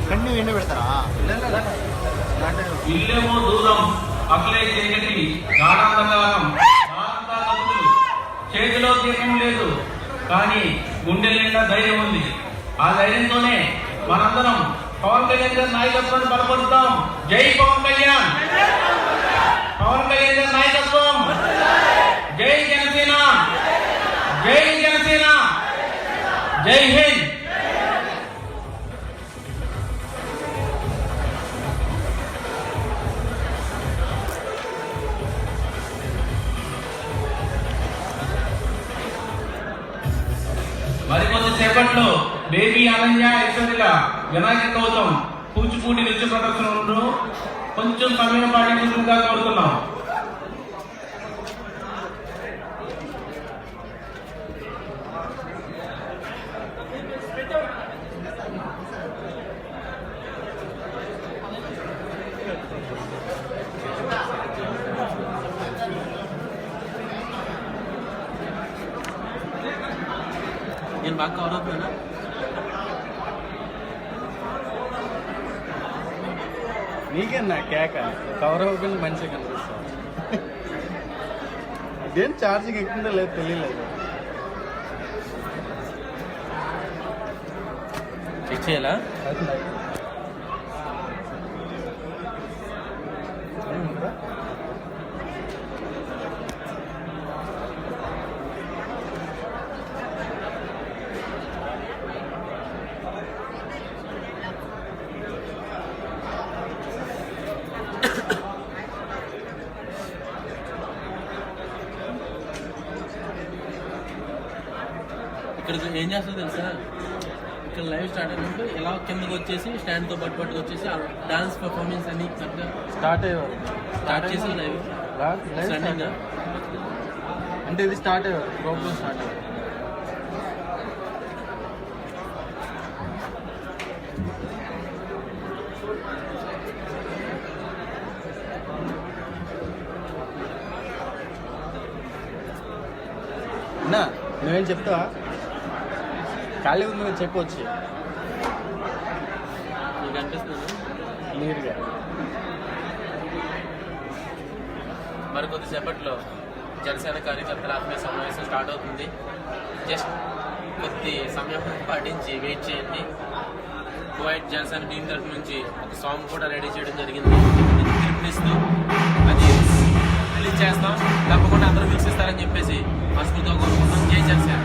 కన్నీ ఎండ పెడతారా? ఇల్లేమో దూరం అట్లే చీకటి గాఢాంధకారం చేతిలో దీపం లేదు, కానీ గుండె నిండా ధైర్యం ఉంది. ఆ ధైర్యంతోనే మనందరం పవన్ కళ్యాణ్ గారి నాయకత్వాన్ని బలపరుద్దాం. జై పవన్ కళ్యాణ్! పవన్ కళ్యాణ్ గారి నాయకత్వం! జై జనసేన! జై జనసేన! జై హింద్! మరికొద్ది సేపట్లో బేబీ అనన్య ఐశ్వర్య వినాయక కౌతం కూచిపూడి నృత్య ప్రదర్శనలో కొంచెం సమయం పాటించగా కోరుతున్నాం. నేను బాగా కవర్ అవుతున్నా. నీకేనా కేక కవర్ అవ్వకుండా మంచిగా కనిపిస్తావు. ఇదేం ఛార్జింగ్ ఎక్కుందో లేదు తెలియలేదు. చెక్ చేయాలా? ఇక్కడ ఏం చేస్తుందో తెలుసా? ఇక్కడ లైవ్ స్టార్ట్ అయినప్పుడు ఎలా కిందకి వచ్చేసి స్టాండ్తో పట్టుకు వచ్చేసి డాన్స్ పర్ఫార్మెన్స్ అన్ని కరెక్ట్గా స్టార్ట్ అయ్యేవారు. స్టార్ట్ చేసి లైవ్ రన్నింగ్ అంటే ఇది స్టార్ట్ అయ్యేవారు, ప్రోగ్రామ్ స్టార్ట్ అయ్యేవారు. అన్నా నువ్వేం చెప్తావా? ఖాళీ ఉంది నువ్వు చెప్పవచ్చు. నీకు అనిపిస్తుంది నీరుగా. మరి కొద్దిసేపట్లో జనసేన కార్యకర్తల ఆత్మీయ సమావేశం స్టార్ట్ అవుతుంది. జస్ట్ కొద్ది సమయం పాటించి వెయిట్ చేయండి. కువైట్ జనసేన టీం తరఫు నుంచి ఒక సాంగ్ కూడా రెడీ చేయడం జరిగింది. పిలుపునిస్తూ అది రిలీజ్ చేస్తాం. తప్పకుండా అందరూ వీక్షిస్తారని చెప్పేసి మనస్ఫూర్తిగా కోరుకుంటాం. జై జనసేన!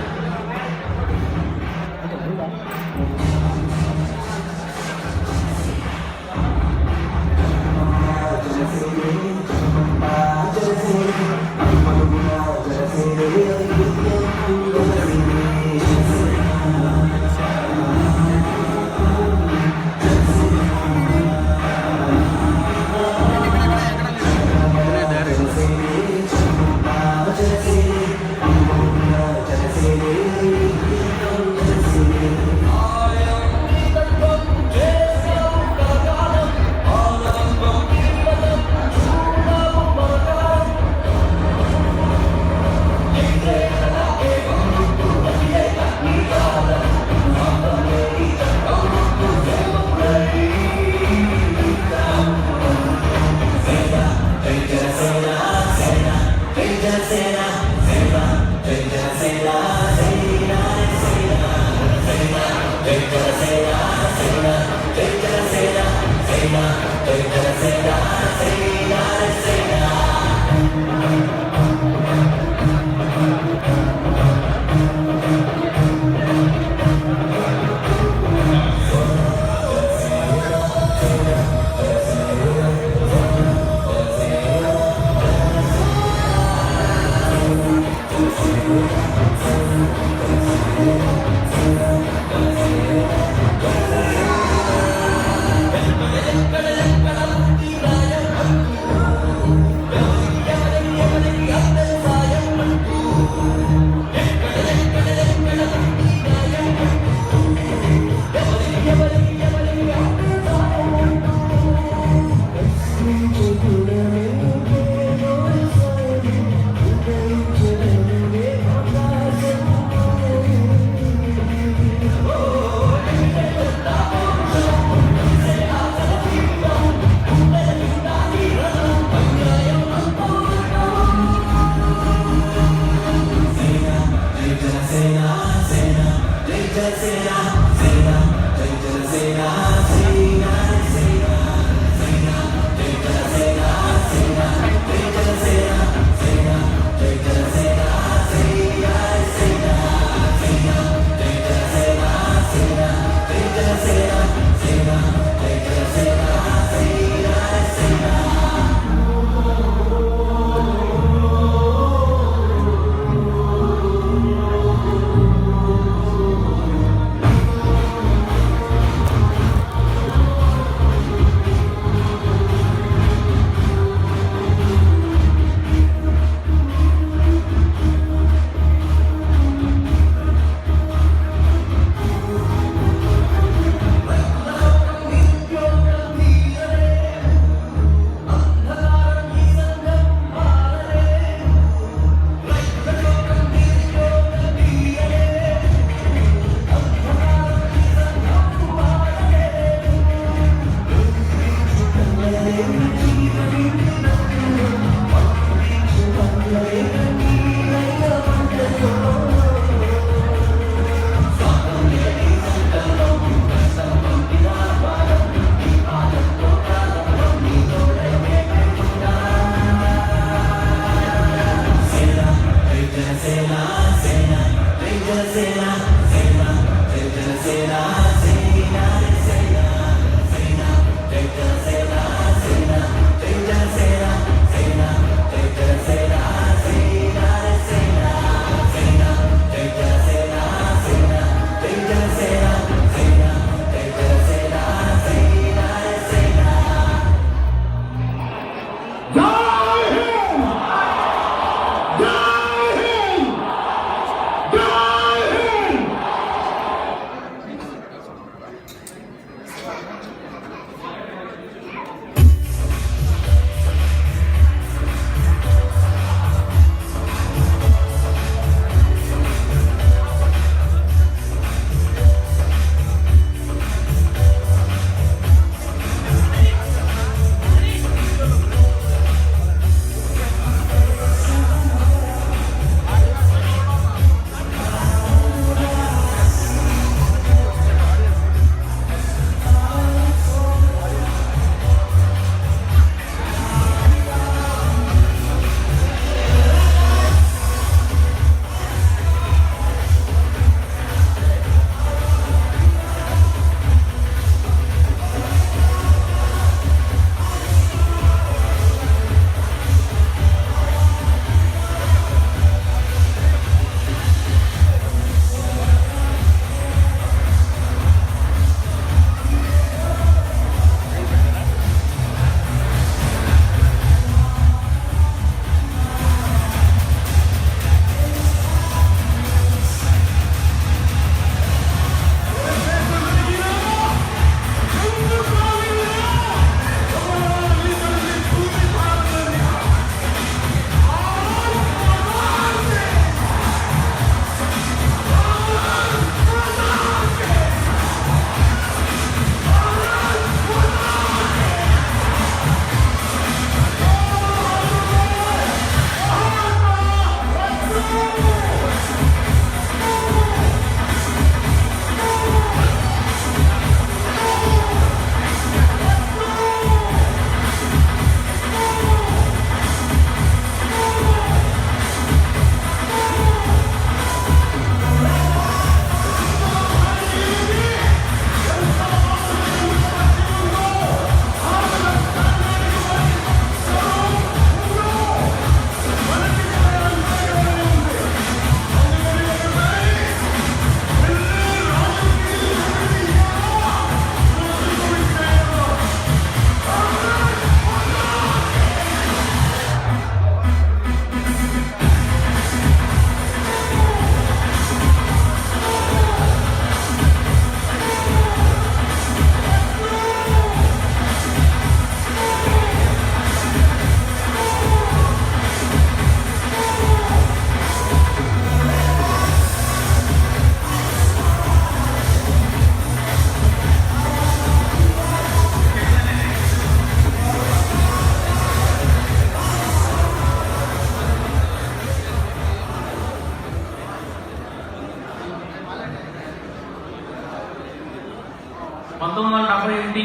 1971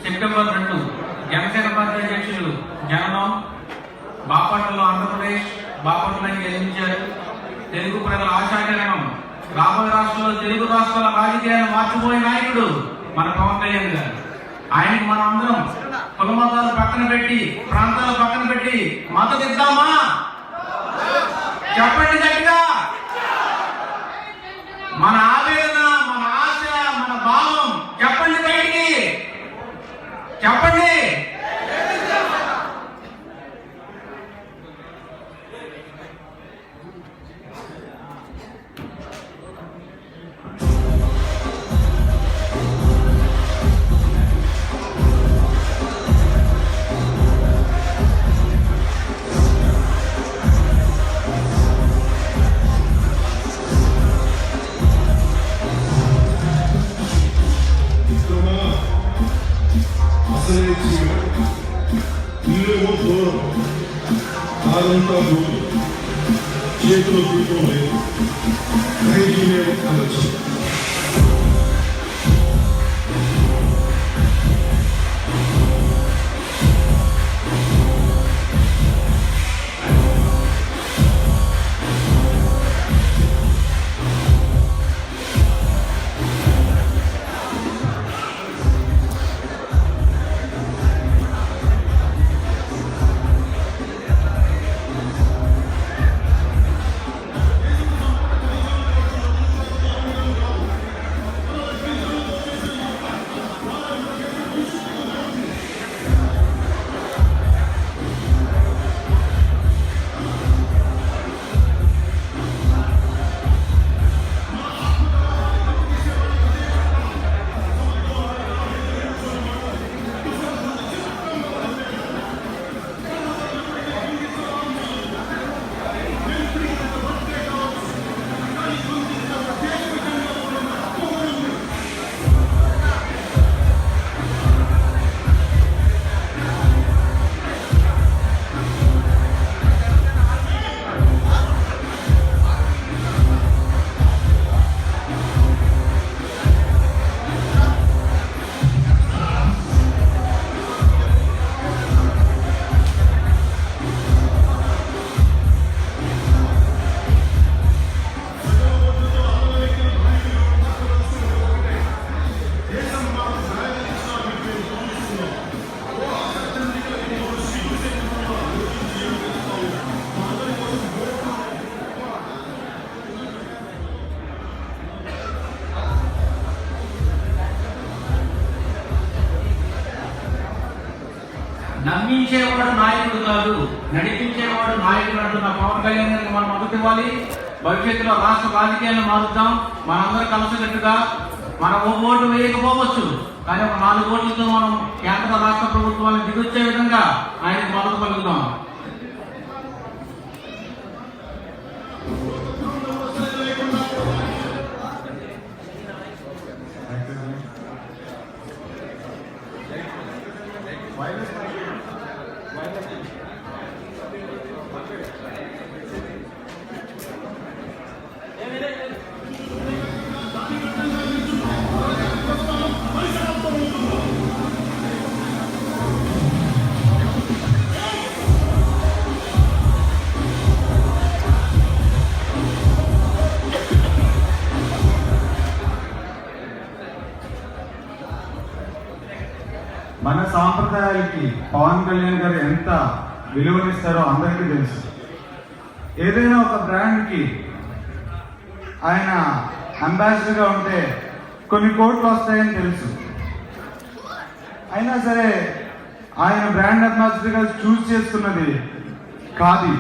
సెప్టెంబర్ 2 జనసేన పార్టీ అధ్యక్షులు జననం బాపట్లలో ఆంధ్రప్రదేశ్ బాపట్లని జన్మించారు. తెలుగు ప్రజల ఆశాకిరణం. రాబోయే రాష్ట్రంలో తెలుగు రాష్ట్రాల రాజకీయాలను మార్చిపోయే నాయకుడు మన పవన్ కళ్యాణ్ గారు. ఆయనకి మనం అందరం కుల మతాలు పక్కన పెట్టి ప్రాంతాలు పక్కన పెట్టి మద్దతు ఇద్దామా? చెప్పండి గట్టిగా. మన ఆవేదన, మన ఆశ, మన భావం చెప్పండి బయటికి. చెప్పండి. Thank you. గుండెలేమో దూరం, కాలంతా దూరం, చేతిలో దీపం లేదు, ధైర్యమేమో కలచు. నమ్మించేవాడు నాయకుడు కాదు, నడిపించేవాడు నాయకుడు అంటున్న పవన్ కళ్యాణ్ గారికి మనం మద్దతు ఇవ్వాలి. భవిష్యత్తులో రాష్ట్ర రాజకీయాలను మారుద్దాం. మనందరం కలిసికట్టుగా మనం ఓటు వేయకపోవచ్చు, కానీ ఒక 4 ఓట్లతో మనం కేంద్ర రాష్ట్ర ప్రభుత్వాలను దిగొచ్చే విధంగా ఆయనకు మద్దతు పలుకుతాం. మన సాంప్రదాయాలకి పవన్ కళ్యాణ్ గారు ఎంత విలువనిస్తారో అందరికీ తెలుసు. ఏదైనా ఒక బ్రాండ్కి ఆయన అంబాసిడర్గా ఉంటే కొన్ని కోట్లు వస్తాయని తెలుసు. అయినా సరే ఆయన బ్రాండ్ అంబాసిడర్గా చూస్ చేసుకున్నది ఖాదీ.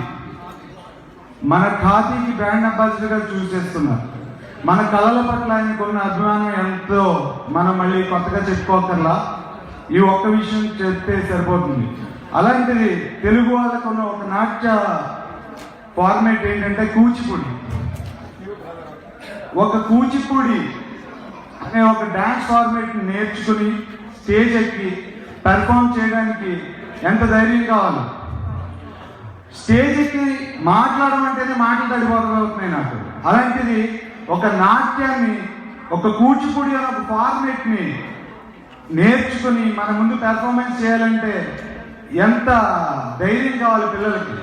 మన ఖాదీకి బ్రాండ్ అంబాసిడర్గా చూస్ చేస్తున్నారు. మన కళల పట్ల ఆయనకున్న అభిమానం ఎంతో మనం మళ్ళీ కొత్తగా చెప్పుకోకర్లా, ఈ ఒక్క విషయం చెప్తే సరిపోతుంది. అలాంటిది తెలుగు వాళ్ళకున్న ఒక నాట్య ఫార్మేట్ ఏంటంటే కూచిపూడి. ఒక కూచిపూడి అనే ఒక డాన్స్ ఫార్మేట్ నేర్చుకుని స్టేజ్ ఎక్కి పెర్ఫామ్ చేయడానికి ఎంత ధైర్యం కావాలి. స్టేజ్ ఎక్కి మాట్లాడమంటేనే మాటలు తడిపోతున్నాయి నాకు. అలాంటిది ఒక నాట్యాన్ని, ఒక కూచిపూడి అనే ఒక ఫార్మేట్ని నేర్చుకుని మన ముందు పెర్ఫార్మెన్స్ చేయాలంటే ఎంత ధైర్యం కావాలి పిల్లలకి.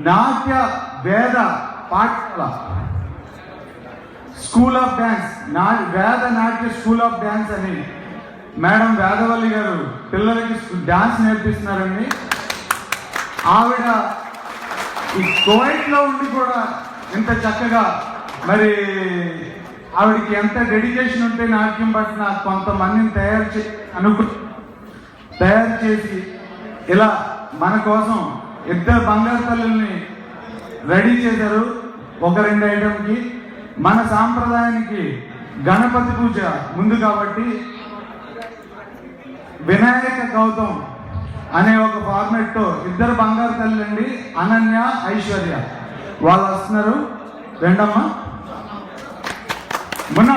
నాట్య వేద పాఠశాల స్కూల్ ఆఫ్ డ్యాన్స్, వేద నాట్య స్కూల్ ఆఫ్ డ్యాన్స్ అని మేడం వేదవల్లి గారు పిల్లలకి డాన్స్ నేర్పిస్తున్నారండి. ఆవిడ ఈ కోవిడ్లో ఉండి కూడా ఇంత చక్కగా, మరి ఆవిడకి ఎంత డెడికేషన్ ఉంటే నాట్యం పట్ల కొంతమందిని తయారు చేసి ఇలా మన కోసం 2 బంగారు తల్లుల్ని రెడీ చేశారు. ఒక 2 ఐటమ్కి మన సాంప్రదాయానికి గణపతి పూజ ముందు కాబట్టి వినాయక గౌతమ్ అనే ఒక ఫార్మేట్తో 2 బంగారు తల్లులండి, అనన్య, ఐశ్వర్య వాళ్ళు వస్తున్నారు. రెండమ్మా మొన్న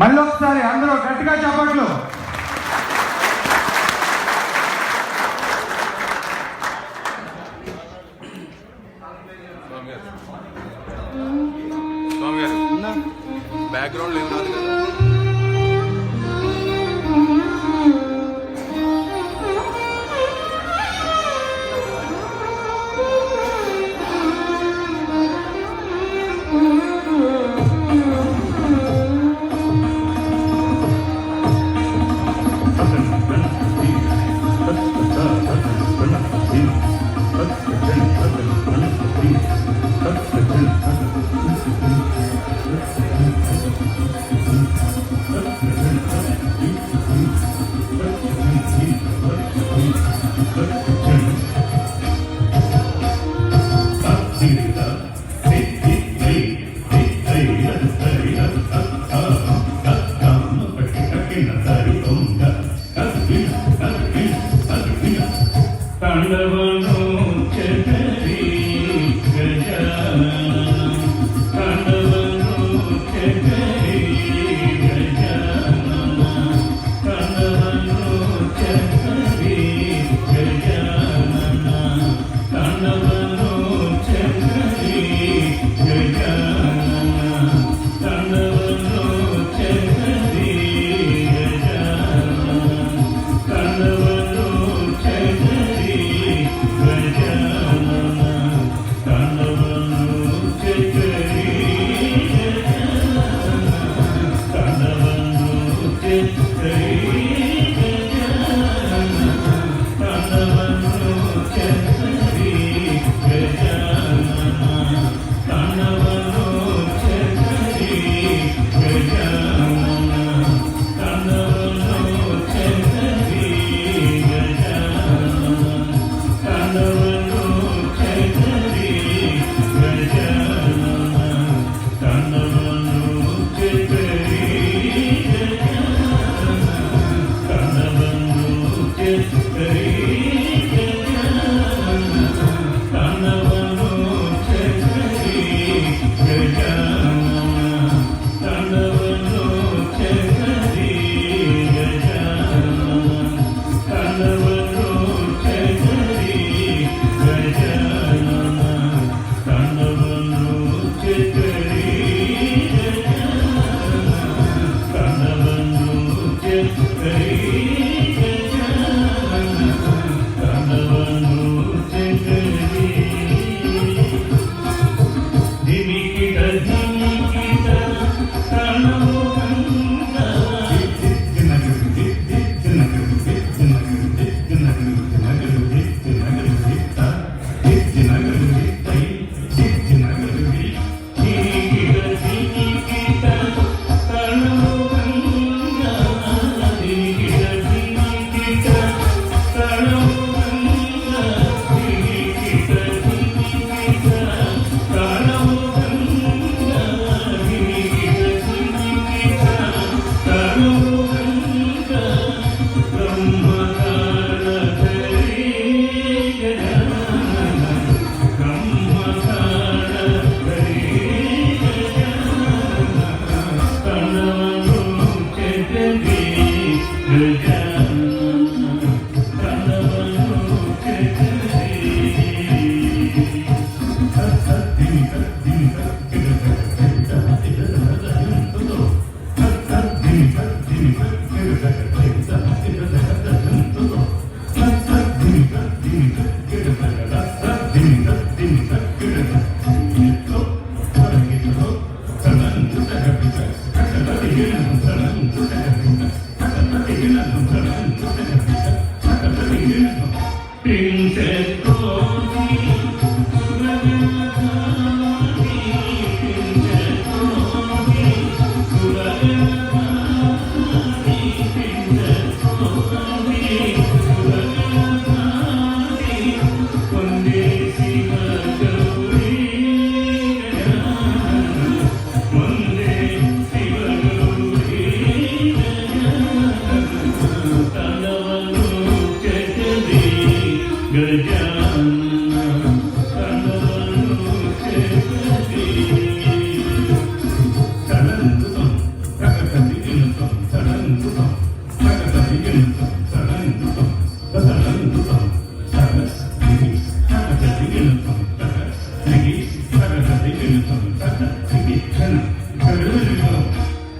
మళ్ళీ ఒకసారి అందరూ గట్టిగా చప్పట్లు. స్వామి గారు బ్యాక్గ్రౌండ్ ఏం రాదు కదా.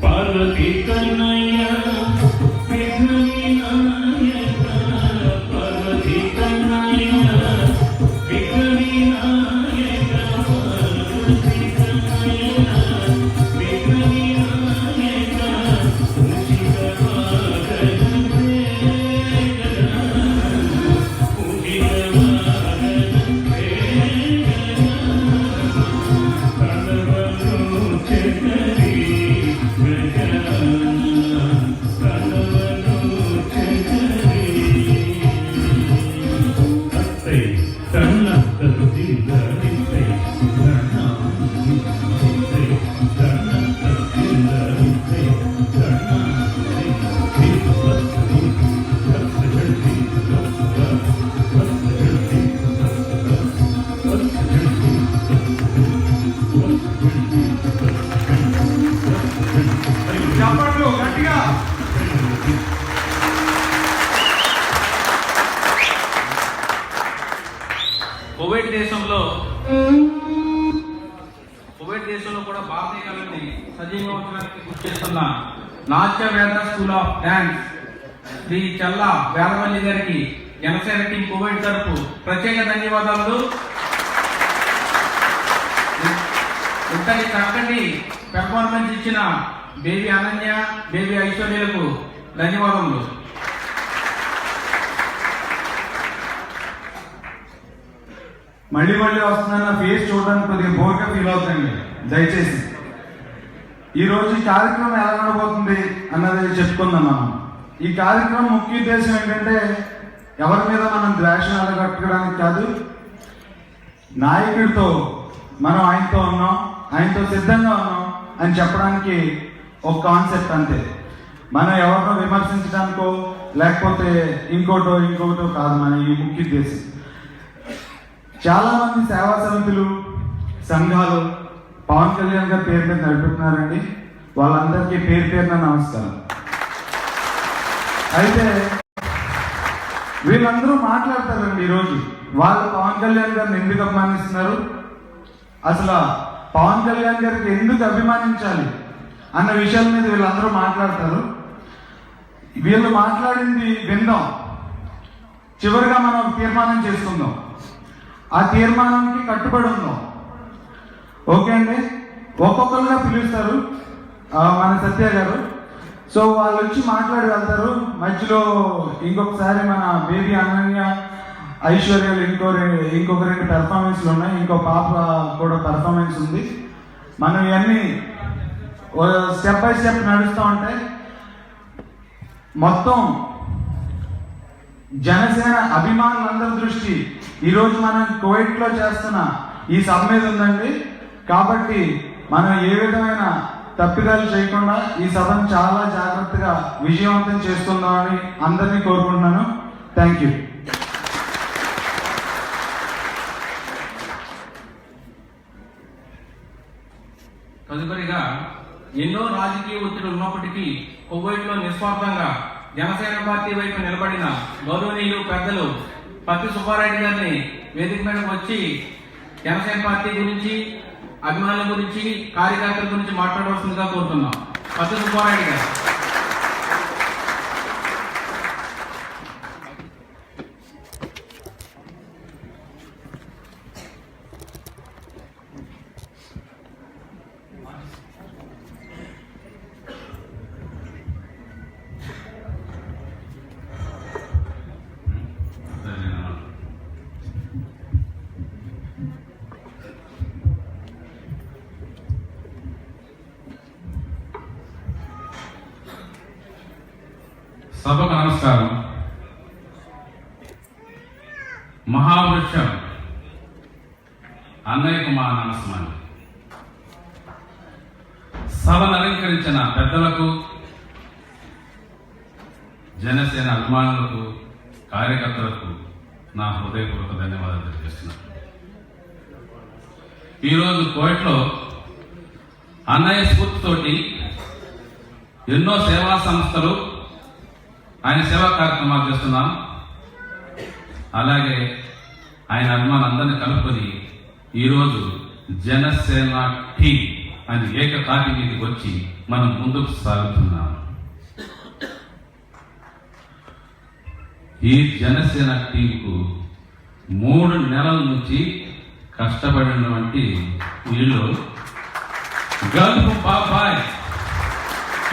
పార్వతీ కన్నయ్య విఘ్నవినాయక పార్వతీ కన్నయ్య విఘ్నవినాయక పార్వతీ కన్నయ్య విఘ్నవినాయక చప్పట్లు గట్టిగా. కువైట్ దేశంలో కూడా భారతీయ కళని సజీవంగా కృషి చేస్తున్న నాట్య వేద స్కూల్ ఆఫ్ డాన్స్ శ్రీ చల్లా వేదవల్లి గారికి జనసేన టీం కువైట్ తరపు ప్రత్యేక ధన్యవాదాలు. ఇంతటి చక్కటి పెర్ఫార్మెన్స్ ఇచ్చిన బేబీ అనన్య, బేబీ ఐశ్వర్యలకు ధన్యవాదములు. మళ్ళీ వస్తుందన్న ఫేస్ చూడడానికి కొద్దిగా బోర్గా ఫీల్ అవుతుంది. దయచేసి ఈరోజు ఈ కార్యక్రమం ఎలా నడబోతుంది అన్నది చెప్పుకుందాం. మనం ఈ కార్యక్రమం ముఖ్య ఉద్దేశం ఏంటంటే ఎవరి మీద మనం ద్వేషం కట్టడానికి కాదు, నాయకుడితో మనం ఆయనతో ఉన్నాం, ఆయనతో సిద్ధంగా ఉన్నాం అని చెప్పడానికి ఒక కాన్సెప్ట్ అంతే. మనం ఎవరినో విమర్శించడానికో లేకపోతే ఇంకోటో కాదు మన ఈ ముఖ్య ఉద్దేశం. చాలా మంది సేవా సమితులు, సంఘాలు పవన్ కళ్యాణ్ గారి పేరు మీద నడుపుతున్నారండి. వాళ్ళందరికీ పేరు పేరున నమస్కారం. అయితే వీళ్ళందరూ మాట్లాడతారండి ఈరోజు వాళ్ళు పవన్ కళ్యాణ్ గారిని ఎందుకు అభిమానిస్తున్నారు, అసలు పవన్ కళ్యాణ్ గారికి ఎందుకు అభిమానించాలి అన్న విషయాల మీద వీళ్ళందరూ మాట్లాడతారు. వీళ్ళు మాట్లాడింది విందాం, చివరిగా మనం ఒక తీర్మానం చేసుకుందాం, ఆ తీర్మానానికి కట్టుబడి ఉందాం. ఓకే అండి, ఒక్కొక్కరుగా పిలుస్తారు మన సత్య గారు. సో వాళ్ళు వచ్చి మాట్లాడి వెళ్తారు. మధ్యలో ఇంకొకసారి మన బేబీ అనన్య, ఐశ్వర్యాలు ఇంకొక రెండు పెర్ఫార్మెన్స్లు ఉన్నాయి, ఇంకో పాప కూడా పెర్ఫార్మెన్స్ ఉంది. మనం ఇవన్నీ స్టెప్ బై స్టెప్ నడుస్తూ ఉంటే మొత్తం జనసేన అభిమానులందరి దృష్టి ఈరోజు మనం కువైట్లో చేస్తున్న ఈ సభ మీద ఉందండి. కాబట్టి మనం ఏ విధమైన తప్పిదాలు చేయకుండా ఈ సభను చాలా జాగ్రత్తగా విజయవంతం చేసుకుందామని అందరినీ కోరుకుంటున్నాను. Thank you. తదుపరిగా ఎన్నో రాజకీయ ఒత్తిడి ఉన్నప్పటికీ కువైట్లో నిస్వార్థంగా జనసేన పార్టీ వైపు నిలబడిన గౌరవనీయులు పెద్దలు పత్తి సుబ్బారెడ్డి గారిని వేదిక మీదకి వచ్చి జనసేన పార్టీ గురించి, అభిమానుల గురించి, కార్యకర్తల గురించి మాట్లాడవలసిందిగా కోరుతున్నాం. పత్తి సుబ్బారెడ్డి గారు. సభకు నమస్కారం. మహావృక్షం అన్నయ్యకు మా నమస్కారం. సభను అలంకరించిన పెద్దలకు, జనసేన అభిమానులకు, కార్యకర్తలకు నా హృదయపూర్వక ధన్యవాదాలు తెలియజేస్తున్నాను. ఈరోజు కోవిడ్లో అన్నయ్య స్ఫూర్తితోటి ఎన్నో సేవా సంస్థలు ఆయన సేవా కార్యక్రమాలు చేస్తున్నాం. అలాగే ఆయన అభిమానులందరినీ కలుపుకొని ఈరోజు జనసేన టీం అని ఏకతాటి మీదకి వచ్చి మనం ముందుకు సాగుతున్నాం. ఈ జనసేన టీంకు 3 నెలల నుంచి కష్టపడినటువంటి వీళ్ళు గల్ఫ్ బాబాయ్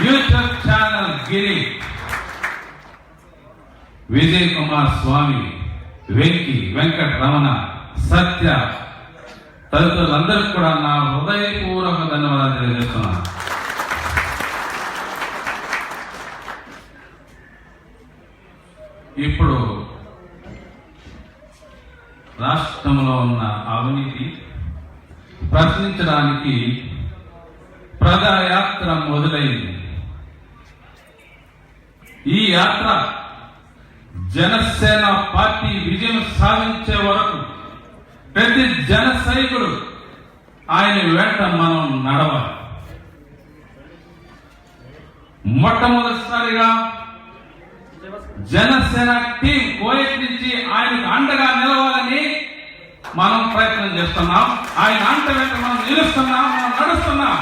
యూట్యూబ్ ఛానల్ గిరి, విజయ్ కుమార్ స్వామి, వెంకట రమణ, సత్య తదితరులందరికీ కూడా నా హృదయపూర్వక ధన్యవాదాలు తెలియజేస్తున్నాను. ఇప్పుడు రాష్ట్రంలో ఉన్న అవినీతి ప్రశ్నించడానికి ప్రజాయాత్ర మొదలైంది. ఈ యాత్ర జనసేన పార్టీ విజయం సాధించే వరకు ప్రతి జన సైనికుడు ఆయన వెంట మనం నడవాలి. మొట్టమొదటిసారిగా జనసేన టీం కోయట్ నుంచి ఆయనకు అండగా నిలవాలని మనం ప్రయత్నం చేస్తున్నాం. ఆయన అంట వెంట మనం నిలుస్తున్నాం, మనం నడుస్తున్నాం.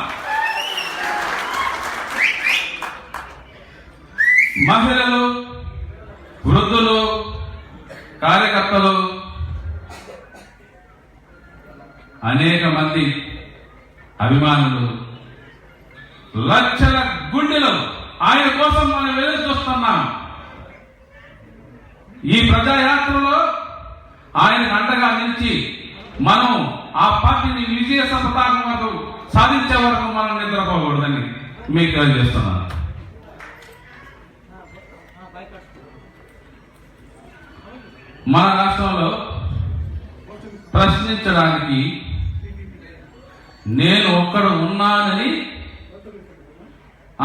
మహిళలు, వృద్ధులు, కార్యకర్తలు, అనేక మంది అభిమానులు, లక్షల గుండెలు ఆయన కోసం మనం ఎదురు చూస్తున్నాం. ఈ ప్రజాయాత్రలో ఆయన అండగా నిలిచి మనం ఆ పార్టీని విజయ పతాకం వరకు సాధించే వరకు మనం నిద్రపోకూడదని మీకు తెలియజేస్తున్నాను. మన రాష్ట్రంలో ప్రశ్నించడానికి నేను ఒక్కడు ఉన్నానని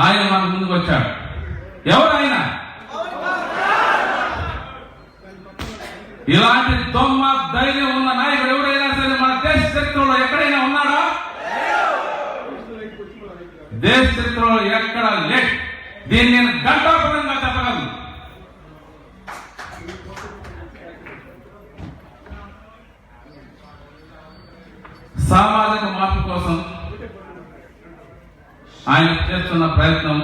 ఆయన మన ముందుకు వచ్చాడు. ఎవరైనా ఇలాంటి దొమ్మ ధైర్యం ఉన్న నాయకుడు ఎవరైనా సరే మన దేశ చరిత్రలో ఎక్కడైనా ఉన్నాడా? దేశ చరిత్రలో ఎక్కడ లేదు. దీన్ని నేను ఘంటాపరంగా చెప్పగలను. సామాజిక మార్పు కోసం ఆయన చేస్తున్న ప్రయత్నం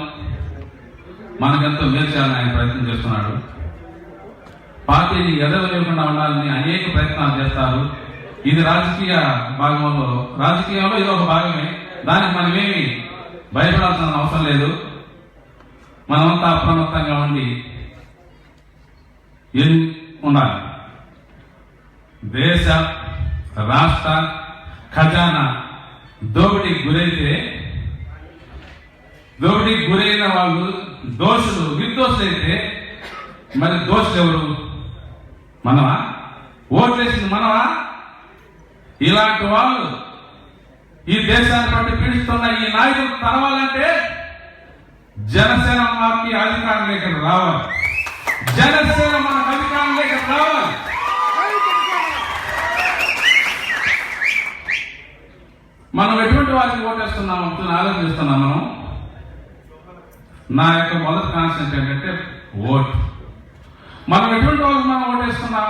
మనకెంతో మేలు చేయాలని ఆయన ప్రయత్నం చేస్తున్నాడు. పార్టీని ఎదగలేకుండా ఉండాలని అనేక ప్రయత్నాలు చేస్తారు. ఇది రాజకీయంలో ఇది ఒక భాగమే. దానికి మనమేమి భయపడాల్సిన అవసరం లేదు. మనమంతా అప్రమత్తంగా ఉండాలి. దేశ రాష్ట్ర ఖజానా దోపిడీకి గురైన వాళ్ళు దోషులు, నిర్దోషులైతే మరి దోషులు ఎవరు? మనమా? ఓట్లేసింది మనమా? ఇలాంటి వాళ్ళు ఈ దేశాన్ని బట్టి పీడిస్తున్న ఈ నాయకులు తరవాలంటే జనసేన పార్టీ అధికారంలోకి రావాలి. జనసేన మనకు అధికారంలోకి రావాలి. మనం ఎటువంటి వారికి ఓటేస్తున్నాం ఆలోచిస్తున్నాం. నా యొక్క మొదటి కాన్సెప్ట్ ఏంటంటే ఓట్. మనం ఎటువంటి వాళ్ళకి మనం ఓటేస్తున్నాం?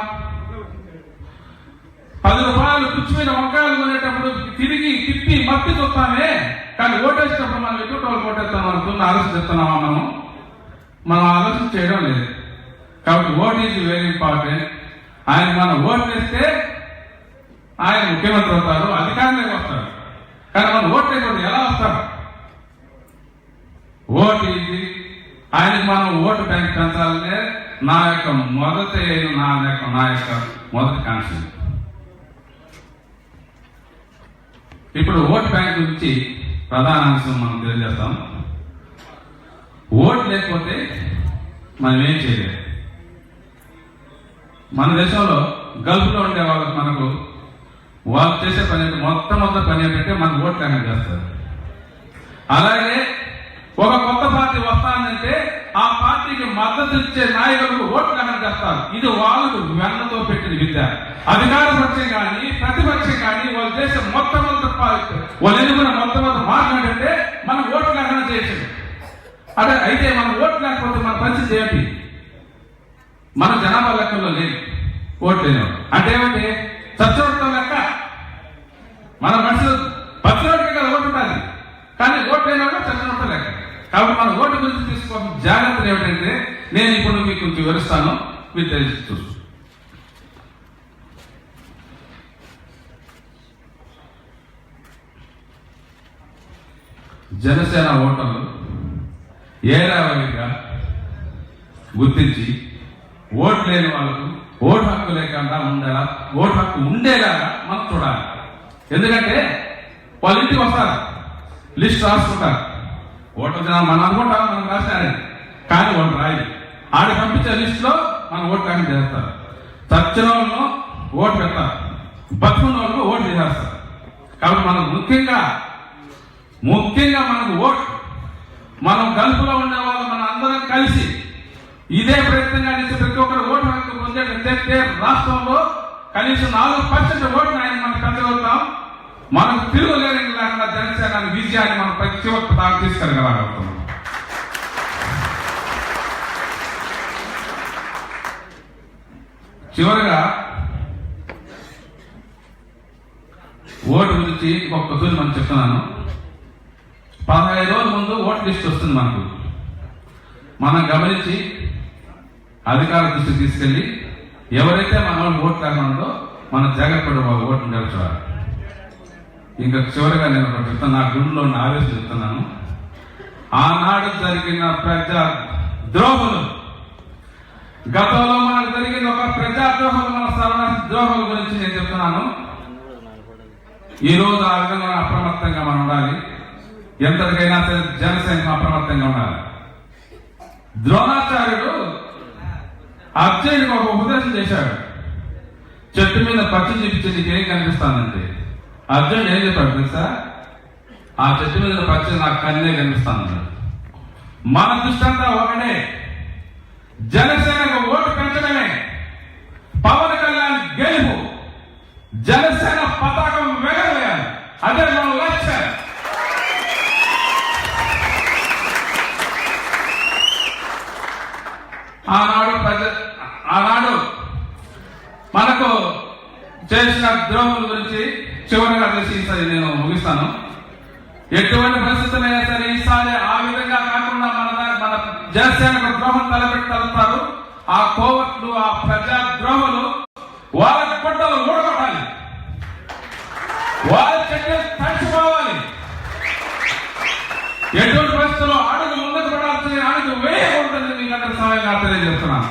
10 రూపాయలు పుచ్చి మీద వంకాయలు కొనేటప్పుడు తిరిగి తిప్పి మప్పి చూస్తామే, కానీ ఓటేసేటప్పుడు మనం ఎటువంటి వాళ్ళకి ఓటేస్తున్నాం ఆలోచిస్తున్నామా? మనం ఆలోచన చేయడం లేదు. కాబట్టి ఓట్ ఈజ్ వెరీ ఇంపార్టెంట్. ఆయన మనం ఓట్ వేస్తే ఆయన ముఖ్యమంత్రి అవుతారు, అధికారంలోకి వస్తారు. కానీ మనం ఓట్ లేకపోతే ఎలా వస్తారు? Vote easy. ఆయనకు మనం ఓటు బ్యాంక్ పెంచాలనే నా యొక్క మొదటి కాన్సెప్ట్. ఇప్పుడు ఓట్ బ్యాంక్ గురించి ప్రధాన అంశం మనం తెలియజేస్తాం. ఓట్ లేకపోతే మనం ఏం చేయలేదు. మన దేశంలో గల్ఫ్లో ఉండే వాళ్ళకు వాళ్ళు చేసే పని మొత్తం పని ఏంటంటే మనకు ఓట్లు లేకుండా చేస్తారు. అలాగే ఒక కొత్త పార్టీ వస్తానంటే ఆ పార్టీకి మద్దతు ఇచ్చే నాయకులకు ఓట్లు లేకుండా చేస్తారు. ఇది వాళ్ళకు వెన్నతో పెట్టిన విద్య. అధికార పక్షం కానీ ప్రతిపక్షం కానీ వాళ్ళు చేసే వాళ్ళు ఎన్నుకున్న మొట్టమొదటి మార్గం ఏంటంటే మనం ఓట్లు లేకుండా చేసేది. అదే అయితే మనం ఓట్లు లేకపోతే మన పరిస్థితి ఏంటి? మన జనాభా లెక్కల్లో లేదు ఓట్లు లేనివాడు. అంటే ఏమంటే చచ్చోడతో లెక్క. మన మనుషులు పచ్చినోటికి కదా ఓటు ఉండాలి, కానీ ఓటు లేని వాళ్ళు చచ్చినట్టు లెక్క. కాబట్టి మన ఓటు గురించి తీసుకోవాల్సిన జాగ్రత్తలు ఏమిటంటే నేను ఇప్పుడు మీకు కొంచెం వివరిస్తాను, మీరు తెలిసి చూసు. జనసేన ఓటర్లు ఏరావరిగా గుర్తించి ఓటు లేని వాళ్ళకు ఓటు హక్కు లేకుండా ఉండేలా, ఓటు హక్కు ఉండేలాగా మనం చూడాలి. ఎందుకంటే వాళ్ళ ఇంటికి వస్తారు, లిస్ట్ రాసుకుంటారు. ఓటర్ జనాలు మనం అనుకుంటాం మనం రాసినారని, కానీ వాళ్ళు రాయి ఆడ పంపించే లిస్టులో మనం ఓటు కానీ చేస్తారు. చచ్చిన వాళ్ళు ఓటు పెడతారు, బతుకున్న వాళ్ళు ఓటు చేసేస్తారు. కాబట్టి మనం ముఖ్యంగా మనకు ఓటు, మనం గల్ఫ్లో ఉండే వాళ్ళు మనం అందరం కలిసి ఇదే ప్రయత్నంగా చేసి ప్రతి ఒక్కరు ఓటు హక్కు పొందేటట్లయితే రాష్ట్రంలో కనీసం 4% ఓటును ఆయన మనం పెంచగలుగుతాం. మనకు తిరుగులేని లేకుండా జనసేన విజయాన్ని మనం ప్రతి ఒక్క దాకా తీసుకెళ్ళగలుగుతున్నాం. చివరిగా ఓటు గురించి ఒక్క తూరి మనం చెప్తున్నాను. 15 రోజుల ముందు ఓటు లిస్ట్ వస్తుంది మనకు. మనం గమనించి అధికార దృష్టికి తీసుకెళ్లి ఎవరైతే మన వాళ్ళు ఓటు లేకుండా మన జాగ్రత్త వాళ్ళు ఓటు నిలబడాలి. ఇంకా చివరిగా నేను ఒకటి చెప్తాను, నా గుండెలో ఉన్న ఆవేశం చెప్తున్నాను. ఆనాడు జరిగిన ప్రజా ద్రోహులు, గతంలో మనకు జరిగిన ఒక ప్రజా ద్రోహులు, మన సరళ ద్రోహుల గురించి నేను చెప్తున్నాను. ఈ రోజు ఆ విధంగా అప్రమత్తంగా మనం ఉండాలి. ఎంతటికైనా సరే జనసేన అప్రమత్తంగా ఉండాలి. ద్రోణాచార్యుడు అర్జునుడికి ఒక ఉపదేశం చేశాడు. చెట్టు మీద పచ్చి చూపించి నీకేం కనిపిస్తానంటే అర్జునుడు ఏం చెప్పాడు తెలుసా? ఆ చెట్టు మీద పచ్చి నాకు కన్నే కనిపిస్తాను. మన దృష్టి అంతా ఒకటే, జనసేనకు ఓటు పెంచడమే, పవన్ కళ్యాణ్ గెలుపు, జనసేన పతాకం వెగవేయాలి, అదే మన లక్ష్యం. ఆనాడు మనకు చేసిన ద్రోహుల గురించి చివరిగా తెలిసి నేను ముగిస్తాను. ఎటువంటి పరిస్థితులైనా సరే ఈసారి ఆ విధంగా కాకుండా మన జనసేనకు ద్రోహం తలపెడతారు. ఆ కోవట్లు, ఆ ప్రజా ద్రోహులు వాళ్ళ గుడ్డలు ఊడగొట్టాలి, వాళ్ళ చెట్టు తడిచిపోవాలి. ఎటువంటి పరిస్థితుల్లో అడుగు ముందుకు పడాల్సిన అడుగు వేయకూడదని మీకు అందరి సమయంగా తెలియజేస్తున్నాను.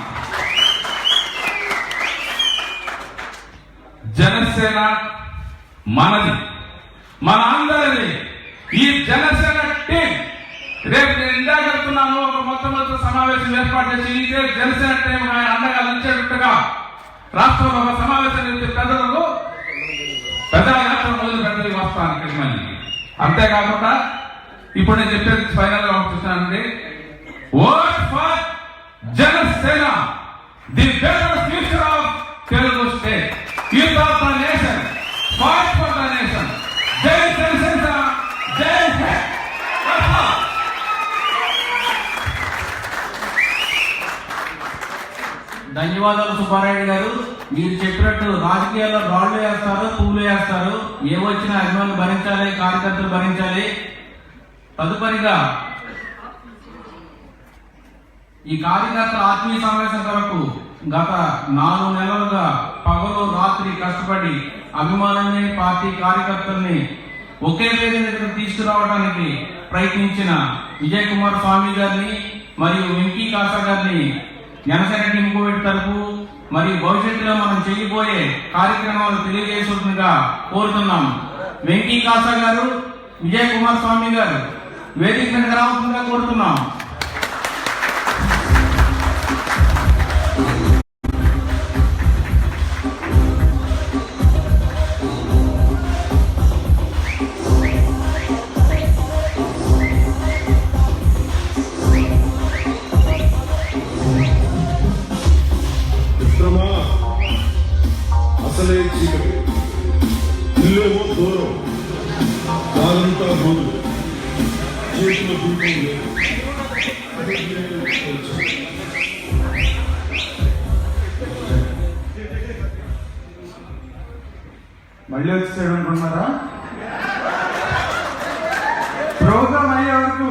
జనసేన మనది, మన అందరిది. ఈ జనసేన టీం రేపు నేను ఇందాక చెప్తున్నాను, ఒక మొట్టమొదటి సమావేశం ఏర్పాటు చేసి ఇదే జనసేన టీం ఆయన అండగా నిలిచేటట్టుగా రాష్ట్రంలో ఒక సమావేశం చేసే ప్రజలకు పెద్ద యాత్ర మొదలు పెట్టడానికి వస్తాను ఇక్కడికి మళ్ళీ. అంతేకాకుండా ఇప్పుడు నేను చెప్పేది ఫైనల్ గా చూస్తానండి, vote for Janasena, the better future of Telugu state, youth of the nation, fight for the nation. జై జనసేన, జై హింద్. ధన్యవాదాలు సుబ్బారెడ్డి గారు. మీరు చెప్పినట్టు రాజకీయాల్లో రాళ్లు వేస్తారు, పువ్వులు వేస్తారు, ఏవొచ్చినా అభిమానులు భరించాలి, కార్యకర్తలు భరించాలి. తదుపరిగా ఈ కార్యకర్తల ఆత్మీయ సమావేశం కొరకు గత 4 నెలలుగా పగలు రాత్రి కష్టపడి అభిమానుల్ని, పార్టీ కార్యకర్తల్ని ఒకే వేదిక దగ్గర తీసుకురావడానికి ప్రయత్నించిన విజయ్ కుమార్ స్వామి గారిని మరియు వెంకీ కాసా గారిని జనసేన టీం కోవిడ్ తరపు మరియు భవిష్యత్తులో మనం చేయబోయే కార్యక్రమాలు తెలియజేస్తుండగా కోరుతున్నాం. వెంకీ కాసా గారు, విజయ్ కుమార్ స్వామి గారు వేదిక మీద రావాల్సిందిగా కోరుతున్నాం. మిత్రమా, అసలే చీకటి, ఇల్లేమో దూరం, కాలంతా బోధులు, చేతిలో దీపం లేదు. మళ్ళీ వచ్చేసాడు అనుకుంటున్నారా? ప్రోగ్రామ్ అయ్యే వరకు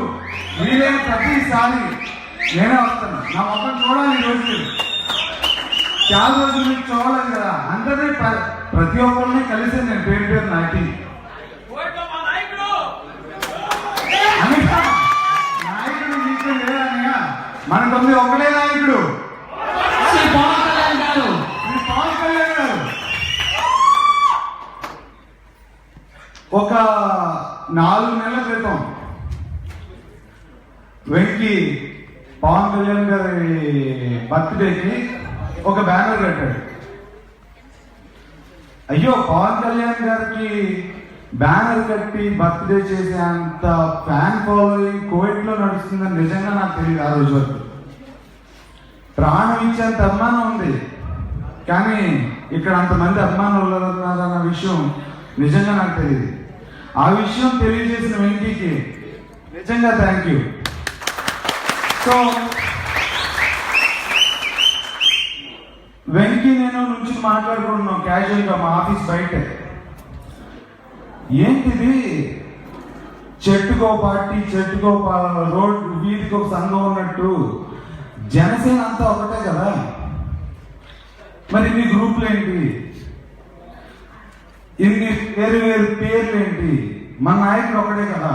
వీలైన ప్రతిసారి నేనే వస్తాను. నా మొక్కలు చూడాలి. ఈ రోజు చాలా రోజులు మీకు చూడలేదు కదా, అందరినీ ప్రతి ఒక్కరిని కలిసి నేను పేరు నాటి నాయకుడు నీకు లేదనగా మనకుంది ఒకటే నాయకుడు, శ్రీ పవన్ కళ్యాణ్ గారు. ఒక 4 నెలల క్రితం వెంకీ పవన్ కళ్యాణ్ గారి బర్త్డేకి ఒక బ్యానర్ కట్టాడు. అయ్యో, పవన్ కళ్యాణ్ గారికి బ్యానర్ కట్టి బర్త్డే చేసే అంత ఫ్యాన్ ఫాలోయింగ్ కోవిడ్ లో నడుస్తుందని నిజంగా నాకు తెలియదు. ఆ రోజు వరకు ప్రాణం ఇచ్చేంత అభిమానం ఉంది, కానీ ఇక్కడ అంతమంది అభిమానులు ఉన్నారన్న విషయం నిజంగా నాకు తెలియదు. ఆ విషయం తెలియజేసిన వెంకీకి నిజంగా థ్యాంక్ యూ. సో వెంకీ నేను నుంచి మాట్లాడుకుంటున్నాం క్యాజువల్గా మా ఆఫీస్ బయట. ఏంటిది, చెట్టుకో పార్టీ, చెట్టుకో రోడ్, వీధికి ఒక సంఘం ఉన్నట్టు జనసేన అంతా ఒకటే కదా, మరి మీ గ్రూపులు ఏంటి, ఇన్ని వేరు వేరు పేర్లు ఏంటి? మన నాయకుడు ఒకటే కదా,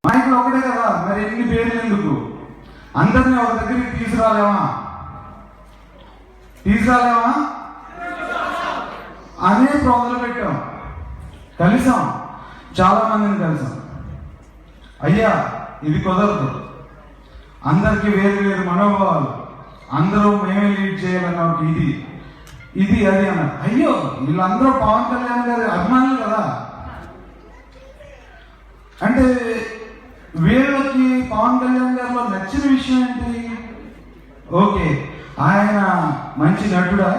నాయకుడు ఒకటే కదా, మరి ఎన్ని పేర్లు ఎందుకు? అందరినీ ఒక దగ్గరికి తీసుకురాలేమా అనే ప్రోగ్రాం పెట్టాం. కలిసాం, చాలా మందిని కలిసాం. అయ్యా, ఇది కుదరదు, అందరికీ వేరు వేరు మనోభావాలు, అందరూ మేమే లీడ్ చేయాలన్న ఒక ఇది అది అన్నారు. అయ్యో, వీళ్ళందరూ పవన్ కళ్యాణ్ గారి అభిమానులు కదా, అంటే వీళ్ళకి పవన్ కళ్యాణ్ గారిలో నచ్చిన విషయం ఏంటి? ఓకే, ఆయన మంచి నటుడా?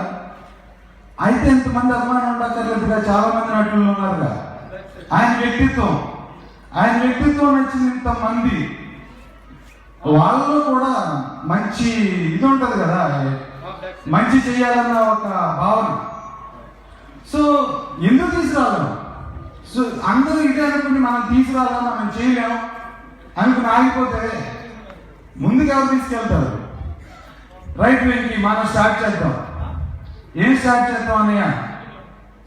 అయితే ఎంతమంది అభిమానులు ఉండక్కర్లేదుగా, చాలా మంది నటులు ఉన్నారుగా. ఆయన వ్యక్తిత్వం నచ్చిన ఇంతమంది, వాళ్ళలో కూడా మంచి ఇది ఉంటుంది కదా, మంచి చేయాలన్న ఒక భావన. సో ఎందుకు తీసుకురాలేము? సో అందరూ ఇదే అనుకుని మనం తీసుకురాలా, మనం చేయలేము అనుకుని ఆగిపోతే ముందుకు ఎవరు తీసుకెళ్తారు? రైట్ వెంకి, మనం స్టార్ట్ చేద్దాం. ఏం స్టార్ట్ చేద్దాం అన్నయ్య?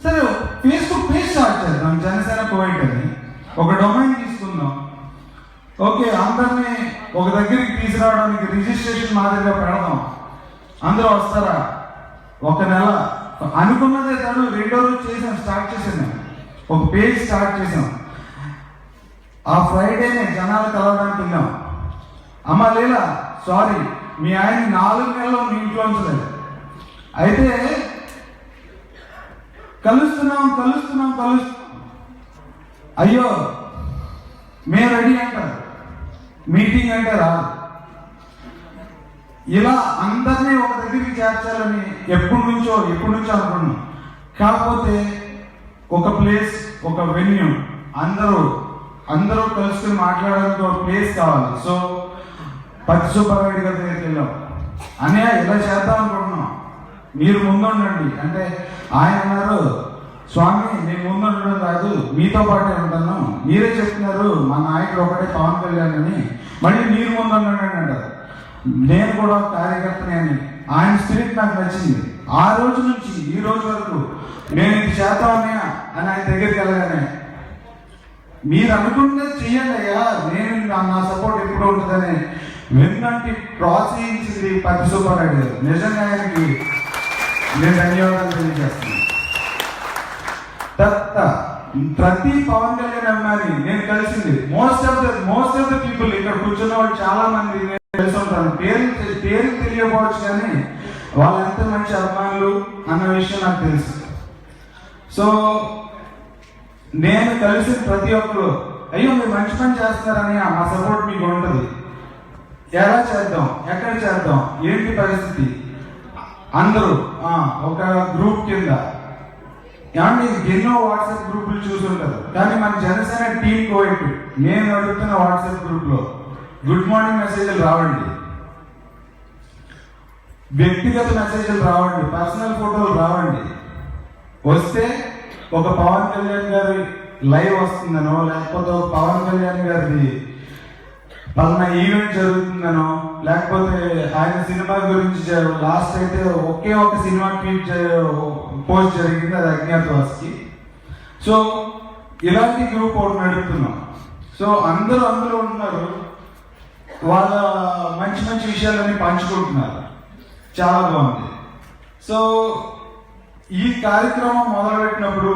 సరే, ఫేస్బుక్ పేజ్ స్టార్ట్ చేద్దాం, జనసేన కోవిడ్ అని. ఒక డొమైన్ తీసుకుందాం. ఓకే, అందరినీ ఒక దగ్గరికి తీసుకురావడానికి రిజిస్ట్రేషన్ మాదిరిగా పెడదాం. అందరూ వస్తారా? ఒక నెల అనుకున్నదే కాదు, 2వ రోజు చేసాం, స్టార్ట్ చేసాను. ఒక పేజ్ స్టార్ట్ చేసాం. ఆ ఫ్రైడేనే జనాలు కలవడానికి వెళ్ళాం. అమ్మ లేలా, సారీ, మీ ఆయన 4 నెలలు మీ ఇంట్లో ఉంచలేదు. అయితే కలుస్తున్నాం. అయ్యో, మేము రెడీ అంటారు, మీటింగ్ అంటే రాదు. ఇలా అందరినీ ఒక దగ్గరికి చేర్చాలని ఎప్పటి నుంచో అనుకున్నాం. కాకపోతే ఒక ప్లేస్, ఒక వెన్యూ, అందరూ కలుసుకుని మాట్లాడడానికి ఒక ప్లేస్ కావాలి. సో పచ్చి సుబ్బారెడ్డి గారి దగ్గరికి వెళ్ళాం. అన్నయ్య, ఇలా చేద్దాం అనుకుంటున్నాం, మీరు ముందుండండి అంటే ఆయన అన్నారు, స్వామి నేను ముందుండడం కాదు, మీతో పాటే ఉంటాను, మీరే చెప్తున్నారు మా నాయకుడు ఒకటే పవన్ కళ్యాణ్ అని, మళ్ళీ మీరు ముందుండండి అంటారు. నేను కూడా కార్యకర్తనే అని ఆయన స్పిరిట్ నాకు నచ్చింది. ఆ రోజు నుంచి ఈ రోజు వరకు నేను ఇది చేద్దామని అని ఆయన దగ్గరికి వెళ్ళగానే, మీరు అనుకున్నది చెయ్యండి అయ్యా, నేను నా సపోర్ట్ ఎప్పుడు ఉంటుందని వెన్నంటి ప్రోత్సహించింది పచ్చి సుబ్బారెడ్డి గారు. నిజంగా ఆయనకి నేను ధన్యవాదాలు తెలియజేస్తున్నాను. ప్రతి పవన్ కళ్యాణ్ అభిమాని నేను కలిసింది, మోస్ట్ ఆఫ్ ద పీపుల్ ఇక్కడ కూర్చున్న వాళ్ళు చాలా మంది తెలిసి ఉంటాను. పేరు తెలియకపోవచ్చు, కానీ వాళ్ళు ఎంత మంచి అభిమానులు అన్న విషయం నాకు తెలుసు. సో నేను కలిసిన ప్రతి ఒక్కరు, అయ్యో మీరు మంచి పని చేస్తున్నారని మా సపోర్ట్ మీకు ఉంటుంది. ఎలా చేద్దాం, ఎక్కడ చేద్దాం, ఏంటి పరిస్థితి, అందరూ ఒక గ్రూప్ కింద. ఏమంటే ఎన్నో వాట్సాప్ గ్రూపులు చూసుంటారు, కానీ మన జనసేన టీం కోవిడ్ నేను అడుగుతున్న వాట్సాప్ గ్రూప్ లో గుడ్ మార్నింగ్ మెసేజ్లు రావండి, వ్యక్తిగత మెసేజ్లు రావండి, పర్సనల్ ఫోటోలు రావండి. వస్తే ఒక పవన్ కళ్యాణ్ గారి లైవ్ వస్తుందనో, లేకపోతే పవన్ కళ్యాణ్ గారిది పలానా ఈవెంట్ జరుగుతుందనో, లేకపోతే ఆయన సినిమా గురించి లాస్ట్ అయితే ఒకే ఒక సినిమా ట్వీట్ పోస్ట్ జరిగింది, అది అజ్ఞాతవాసికి. సో ఇలాంటి గ్రూప్ ఒకటి నడుపుతున్నాం. సో అందరూ అందులో ఉన్నారు, వాళ్ళ మంచి మంచి విషయాలన్నీ పంచుకుంటున్నారు, చాలా బాగుంది. సో ఈ కార్యక్రమం మొదలుపెట్టినప్పుడు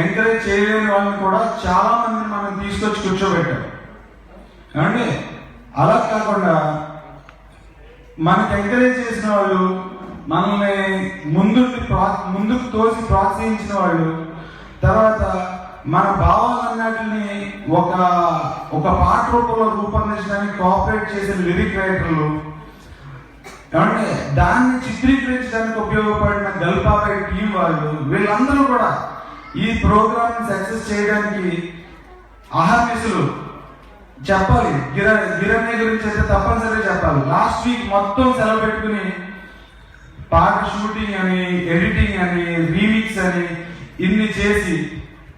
ఎంకరేజ్ చేయలేని వాళ్ళని కూడా చాలా మందిని మనం తీసుకొచ్చి కూర్చోబెట్టాం. ఏమండి, అలా కాకుండా మనకి ఎంకరేజ్ చేసిన వాళ్ళు, మనల్ని ముందుకు తోసి ప్రోత్సహించిన వాళ్ళు, తర్వాత మన భావాలన్నిటిని ఒక పాట రూపంలో రూపొందించడానికి కోఆపరేట్ చేసిన లిరిక్ రైటర్లు, ఏమంటే దాన్ని చిత్రీకరించడానికి ఉపయోగపడిన గల్పాపై టీం వాళ్ళు, వీళ్ళందరూ కూడా ఈ ప్రోగ్రామ్ సక్సెస్ చేయడానికి అహర్నిశలు చెప్పాలి. గిరణ్య గురించి అయితే తప్పనిసరిగా చెప్పాలి. లాస్ట్ వీక్ మొత్తం సెలవు పెట్టుకుని పాట షూటింగ్ అని, ఎడిటింగ్ అని, రీమిక్స్ అని ఇన్ని చేసి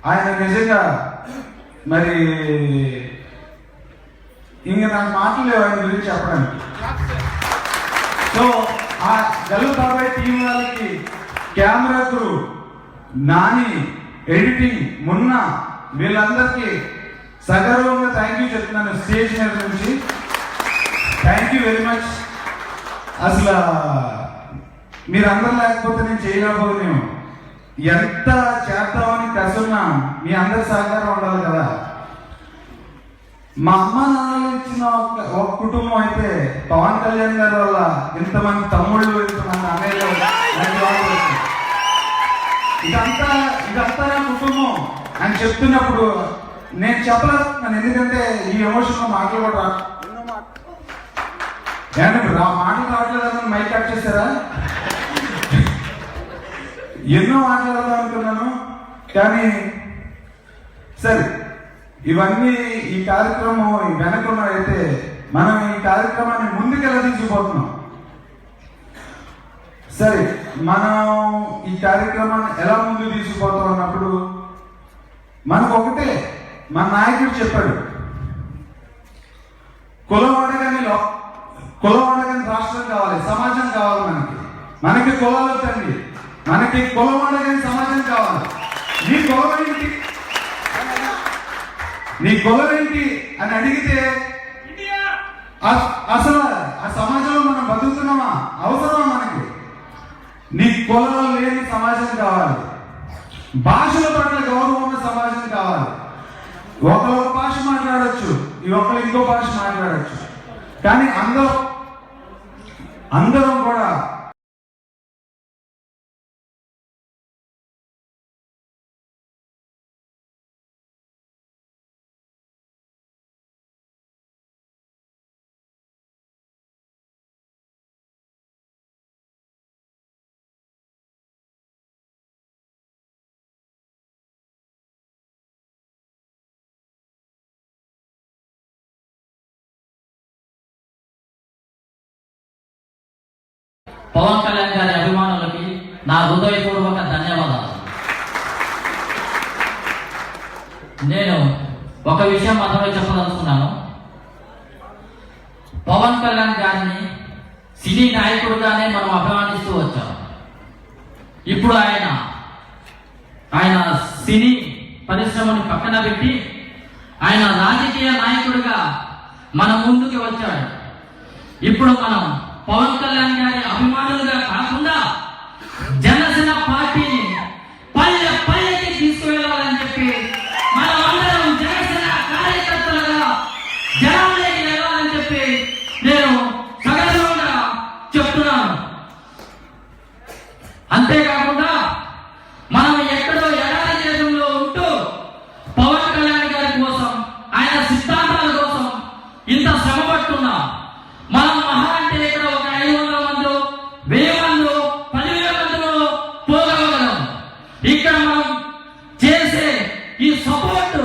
ఆయన నిజంగా మరి ఇంక నాకు మాటలు లేవు ఆయన గురించి చెప్పడానికి. సో ఆ గల్లు బాబాయ్ టీం వాళ్ళకి, camera crew, Nani, editing, Munna, వీళ్ళందరికీ సగర్వంగా థ్యాంక్ యూ చెప్తున్నాను స్టేజ్ మీద నుంచి. Thank you very much. అసలు మీరందరూ లేకపోతే నేను చేయలేకపోతున్నాను. ఎంత చేద్దామని కసున్నా మీ అందరి సహకారం ఉండాలి కదా. మా అమ్మ నాన్నలు ఇచ్చిన ఒక కుటుంబం అయితే పవన్ కళ్యాణ్ గారి వల్ల ఇంతమంది తమ్ముళ్ళు, ఇంతమంది అన్నయ్యలు, ఇదంతా నా కుటుంబం అని చెప్తున్నప్పుడు నేను చెప్పలేకపోతున్నాను. ఎందుకంటే ఈ ఎమోషన్లో మాటలు కూడా మాటలు రావట్లేదని మైక్ కట్ చేశారా? ఎన్నో మాట్లాడదాం అనుకున్నాను, కానీ సరే ఇవన్నీ ఈ కార్యక్రమం వెనకున్నవైతే మనం ఈ కార్యక్రమాన్ని ముందుకెలా తీసుకుపోతున్నాం. సరే మనం ఈ కార్యక్రమాన్ని ఎలా ముందుకు తీసుకుపోతాం అన్నప్పుడు మనకు ఒకటే మన నాయకుడు చెప్పాడు, కులం అడగని రాష్ట్రం కావాలి, సమాజం కావాలి. మనకి కులాలు తండ్రి, మనకి కులం అడగని సమాజం కావాలి. నీ కులం ఏంటి అని అడిగితే అసలు ఆ సమాజంలో మనం బతుకుతున్నామా? అవసరమా మనకి? నీ కులం లేని సమాజం కావాలి. భాషల పట్ల గౌరవం ఉన్న సమాజం కావాలి. ఒకరు ఒక భాష మాట్లాడచ్చు, ఒకరు ఇంకో భాష మాట్లాడచ్చు, కానీ అందరం కూడా పవన్ కళ్యాణ్ గారి అభిమానులకి నా హృదయపూర్వక ధన్యవాదాలు. నేను ఒక విషయం మాత్రమే చెప్పదలుచుకున్నాను. పవన్ కళ్యాణ్ గారిని సినీ నాయకుడుగానే మనం అభిమానిస్తూ వచ్చాం. ఇప్పుడు ఆయన సినీ పరిశ్రమను పక్కన పెట్టి ఆయన రాజకీయ నాయకుడిగా మన ముందుకు వచ్చాడు. ఇప్పుడు మనం పవన్ కళ్యాణ్ గారి అభిమానులుగా కాకుండా జనసేన పార్టీని పల్లెకి తీసుకువెళ్ళాలని చెప్పి మనం అందరం జనసేన కార్యకర్తలుగా జనాలకి వెళ్ళాలని చెప్పి నేను సగర్వంగా చెప్తున్నాను. అంతేకాకుండా మనం ఎక్కడో ఎడారి దేశంలో ఉంటూ పవన్ కళ్యాణ్ గారి కోసం, ఆయన సిద్ధాంతాల కోసం ఇంత శ్రమ పడుతున్నాం. మనం మహా అంటే ఇక్కడ ఒక 500 మంది, 1000 మంది, 10,000 మందిలో పోగలగలం. ఇక్కడ మనం చేసే ఈ సపోర్ట్